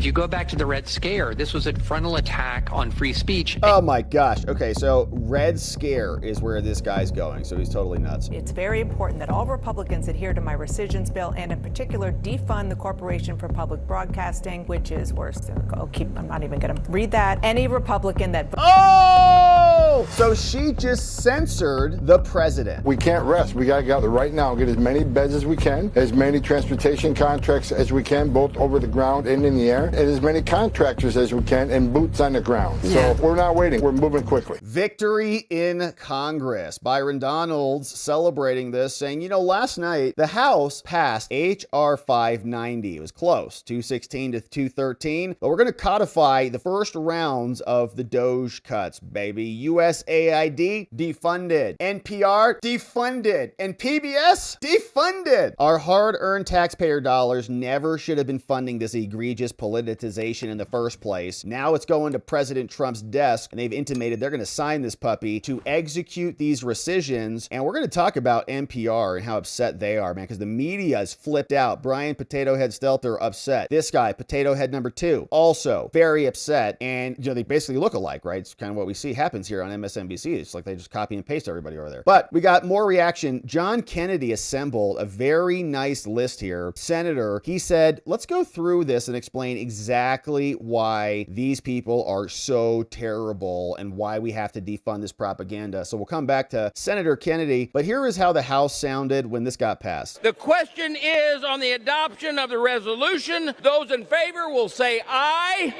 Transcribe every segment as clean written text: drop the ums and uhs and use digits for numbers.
If you go back to the Red Scare, this was a frontal attack on free speech. Oh my gosh. Okay, so Red Scare is where this guy's going, so he's totally nuts. It's very important that all Republicans adhere to my rescissions bill, and in particular, defund the Corporation for Public Broadcasting, which is worse than, I'm not even going to read that. Any Republican that... Oh! So she just censored the president. We can't rest. We got to get out right now, get as many beds as we can, as many transportation contracts as we can, both over the ground and in the air, and as many contractors as we can, and boots on the ground. So we're not waiting. We're moving quickly. Victory in Congress. Byron Donalds celebrating this, saying, you know, last night the House passed H.R. 590. It was close, 216 to 213, but we're going to codify the first rounds of the Doge cuts, baby. USAID, defunded. NPR, defunded. And PBS, defunded. Our hard-earned taxpayer dollars never should have been funding this egregious politicization in the first place. Now it's going to President Trump's desk, and they've intimated they're going to sign this puppy to execute these rescissions. And we're going to talk about NPR and how upset they are, man, because the media is flipped out. Brian Potato Head Stelter upset. This guy, Potato Head number 2, also very upset. And, you know, they basically look alike, right? It's kind of what we see happens here on MSNBC. It's like they just copy and paste everybody over there. But we got more reaction. John Kennedy assembled a very nice list here. Senator, he said, let's go through this and explain exactly why these people are so terrible and why we have to defund this propaganda. So we'll come back to Senator Kennedy, but here is how the House sounded when this got passed. The question is on the adoption of the resolution. Those in favor will say aye.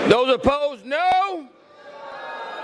Those opposed, no.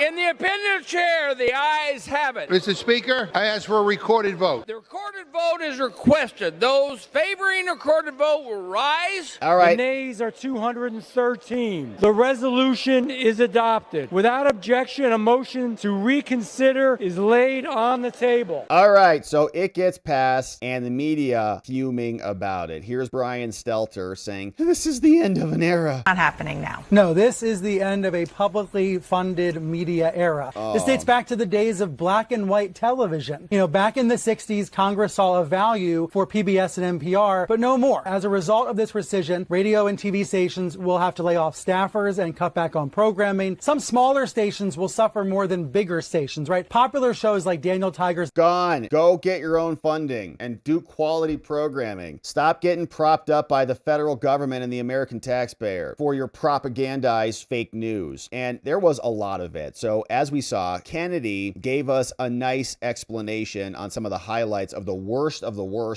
In the opinion of the chair, the ayes have it. Mr. Speaker, I ask for a recorded vote. The recorded vote is requested. Those favoring a recorded vote will rise. All right. The nays are 213. The resolution is adopted. Without objection, a motion to reconsider is laid on the table. All right, so it gets passed and the media fuming about it. Here's Brian Stelter saying, this is the end of an era. Not happening now. No, this is the end of a publicly funded media era. This dates back to the days of black and white television. You know, back in the 60s, Congress saw a value for PBS and NPR, but no more. As a result of this rescission, radio and TV stations will have to lay off staffers and cut back on programming. Some smaller stations will suffer more than bigger stations, right? Popular shows like Daniel Tiger's Gone. Go get your own funding and do quality programming. Stop getting propped up by the federal government and the American taxpayer for your propagandized fake news. And there was a lot of it. So as we saw, Kennedy gave us a nice explanation on some of the highlights of the worst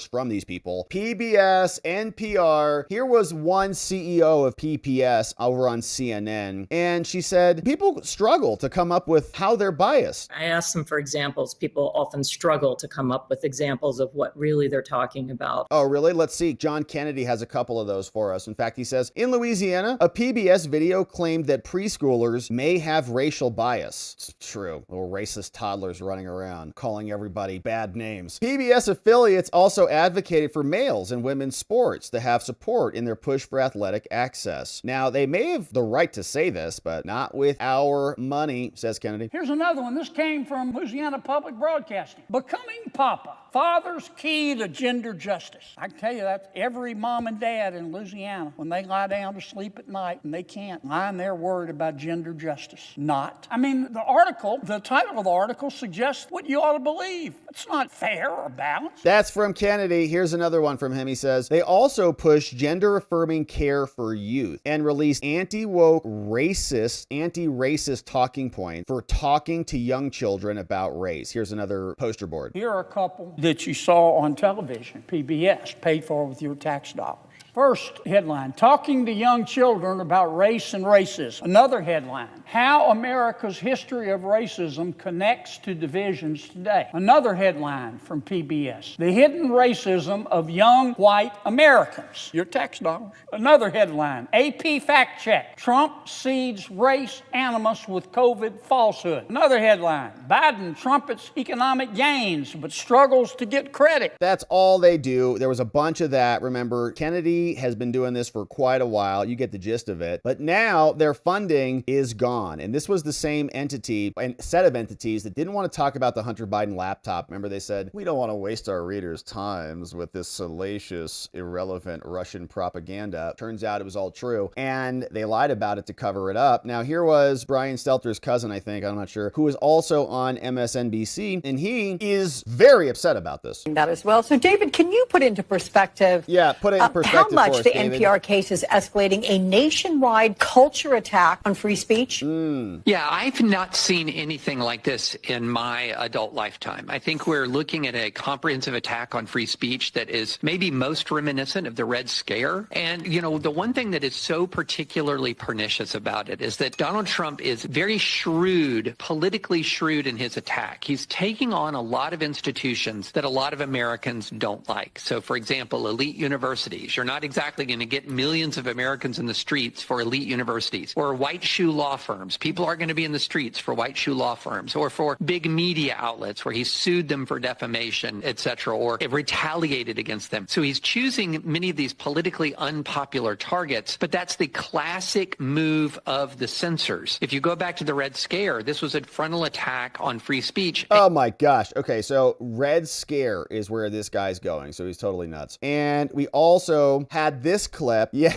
from these people. PBS, NPR. Here was one CEO of PPS over on CNN, and she said people struggle to come up with how they're biased. I asked them for examples. People often struggle to come up with examples of what really they're talking about. Oh, really? Let's see. John Kennedy has a couple of those for us. In fact, he says, in Louisiana, a PBS video claimed that preschoolers may have racial bias. It's true. Little racist toddlers running around calling everybody bad names. PBS affiliates also advocated for males and women's sports to have support in their push for athletic access. Now, they may have the right to say this, but not with our money, says Kennedy. Here's another one. This came from Louisiana Public Broadcasting. Becoming Papa. Father's key to gender justice. I can tell you that's every mom and dad in Louisiana. When they lie down to sleep at night and they can't lie in there worried about gender justice. Not. I mean, the title of the article suggests what you ought to believe. It's not fair or balanced. That's from Kennedy. Here's another one from him. He says, they also push gender-affirming care for youth and release anti-woke, anti-racist talking point for talking to young children about race. Here's another poster board. Here are a couple that you saw on television, PBS, paid for with your tax dollars. First headline, talking to young children about race and racism. Another headline, how America's history of racism connects to divisions today. Another headline from PBS, the hidden racism of young white Americans. Your tax dollars. Another headline, AP fact check, Trump seeds race animus with COVID falsehood. Another headline, Biden trumpets economic gains but struggles to get credit. That's all they do. There was a bunch of that. Remember, Kennedy has been doing this for quite a while. You get the gist of it. But now their funding is gone. on. And this was the same entity and set of entities that didn't want to talk about the Hunter Biden laptop. Remember, they said, we don't want to waste our readers' times with this salacious, irrelevant Russian propaganda. Turns out it was all true. And they lied about it to cover it up. Now, here was Brian Stelter's cousin, I think, I'm not sure, who is also on MSNBC, and he is very upset about this. That as well. So, David, can you put into perspective, put it in perspective how much for us, the David. NPR case is escalating a nationwide culture attack on free speech? Yeah, I've not seen anything like this in my adult lifetime. I think we're looking at a comprehensive attack on free speech that is maybe most reminiscent of the Red Scare. And, you know, the one thing that is so particularly pernicious about it is that Donald Trump is very shrewd, politically shrewd in his attack. He's taking on a lot of institutions that a lot of Americans don't like. So, for example, elite universities. You're not exactly going to get millions of Americans in the streets for elite universities, or white shoe law firms. People aren't going to be in the streets for white shoe law firms, or for big media outlets where he sued them for defamation, etc., or retaliated against them. So he's choosing many of these politically unpopular targets, but that's the classic move of the censors. If you go back to the Red Scare, this was a frontal attack on free speech. Oh my gosh. Okay, so Red Scare is where this guy's going, so he's totally nuts. And we also had this clip. Yeah,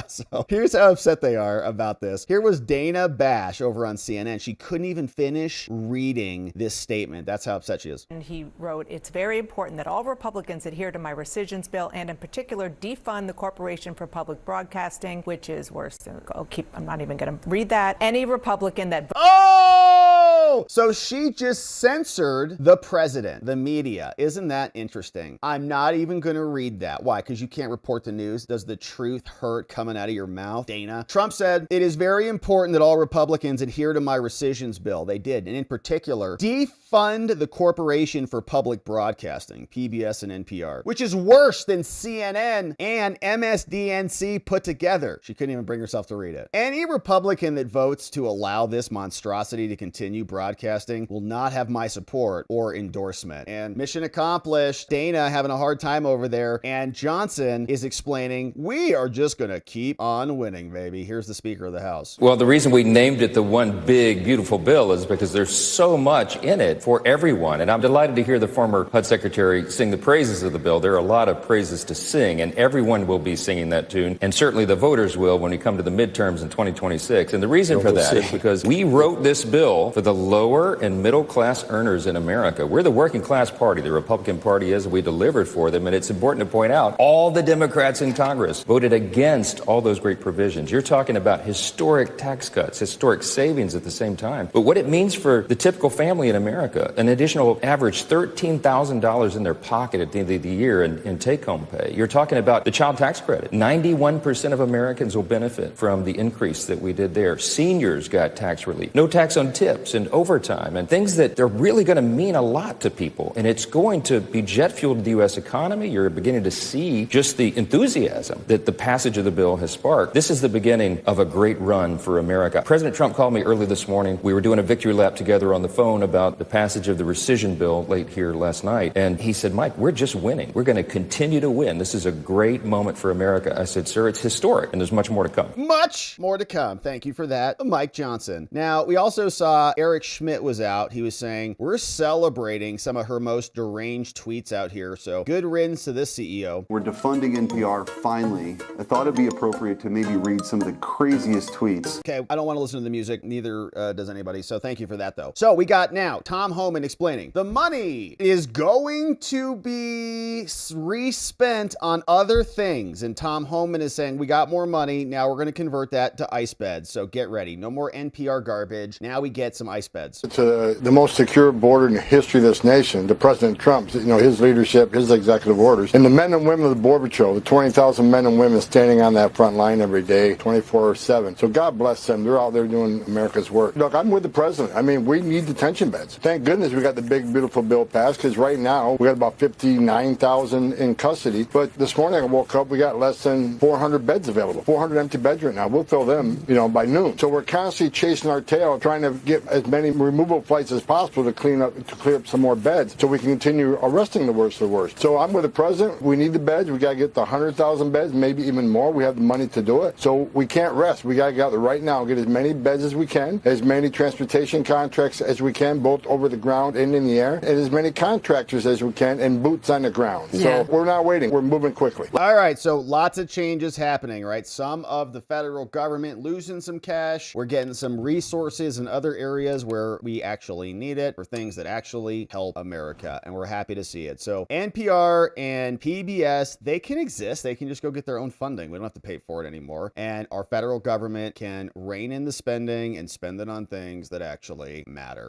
so here's how upset they are about this. Here was Dana Bash over on CNN. She couldn't even finish reading this statement. That's how upset she is. And he wrote, it's very important that all Republicans adhere to my rescissions bill and in particular defund the Corporation for Public Broadcasting, which is worse than, I'm not even going to read that. Any Republican that... Oh! So she just censored the president, the media. Isn't that interesting? I'm not even going to read that. Why? Because you can't report the news. Does the truth hurt coming out of your mouth, Dana? Trump said, it is very important that all Republicans adhere to my rescissions bill. They did. And in particular, defund the Corporation for Public Broadcasting, PBS and NPR, which is worse than CNN and MSDNC put together. She couldn't even bring herself to read it. Any Republican that votes to allow this monstrosity to continue broadcasting will not have my support or endorsement. And mission accomplished. Dana having a hard time over there. And Johnson is explaining, we are just going to keep on winning, baby. Here's the Speaker of the House. Well, the reason we named it the One Big Beautiful Bill is because there's so much in it for everyone. And I'm delighted to hear the former HUD Secretary sing the praises of the bill. There are a lot of praises to sing, and everyone will be singing that tune. And certainly the voters will when we come to the midterms in 2026. And the reason for that is because we wrote this bill for the lower and middle class earners in America. We're the working class party. The Republican Party is. We delivered for them. And it's important to point out all the Democrats in Congress voted against all those great provisions. You're talking about historic tax cuts, historic savings at the same time. But what it means for the typical family in America, an additional average $13,000 in their pocket at the end of the year in take-home pay. You're talking about the child tax credit. 91% of Americans will benefit from the increase that we did there. Seniors got tax relief. No tax on tips and overtime and things that they're really going to mean a lot to people. And it's going to be jet fuel to the U.S. economy. You're beginning to see just the enthusiasm that the passage of the bill has sparked. This is the beginning of a great run for America. President Trump called me early this morning. We were doing a victory lap together on the phone about the passage of the rescission bill late here last night. And he said, Mike, we're just winning. We're going to continue to win. This is a great moment for America. I said, sir, it's historic, and there's much more to come. Much more to come. Thank you for that, Mike Johnson. Now, we also saw Eric Schmidt was out. He was saying, we're celebrating some of her most deranged tweets out here. So good riddance to this CEO. We're defunding NPR finally. I thought it'd be appropriate to maybe read some of the craziest tweets. Okay, I don't want to listen to the music. Neither does anybody. So thank you for that, though. So we got now Tom Homan explaining the money is going to be respent on other things. And Tom Homan is saying, we got more money. Now we're going to convert that to ice beds. So get ready. No more NPR garbage. Now we get some ice beds. It's the most secure border in the history of this nation. The President Trump, his leadership, his executive orders, and the men and women of the Border Patrol, the 20,000 men and women standing on that front line every day, 24/7. So God bless them. They're out there doing America's work. Look, I'm with the president. I mean, we need detention beds. Thank goodness we got the big, beautiful bill passed, because right now we got about 59,000 in custody. But this morning I woke up, we got less than 400 beds available. 400 empty beds right now. We'll fill them, by noon. So we're constantly chasing our tail, trying to get as many removal flights as possible to clear up some more beds so we can continue arresting the worst of the worst. So I'm with the president. We need the beds. We got to get the 100,000 beds, maybe even more. We have the money to do it. So we can't rest. We got to get out there right now, get as many beds as we can, as many transportation contracts as we can, both over the ground and in the air, and as many contractors as we can, and boots on the ground. So we're not waiting. We're moving quickly. All right, so lots of changes happening, right? Some of the federal government losing some cash. We're getting some resources in other areas where we actually need it for things that actually help America, and we're happy to see it. So NPR and PBS, they can exist. They can just go get their own funding. We don't have to pay for it anymore. And our federal government can rein in the spending and spend it on things that actually matter.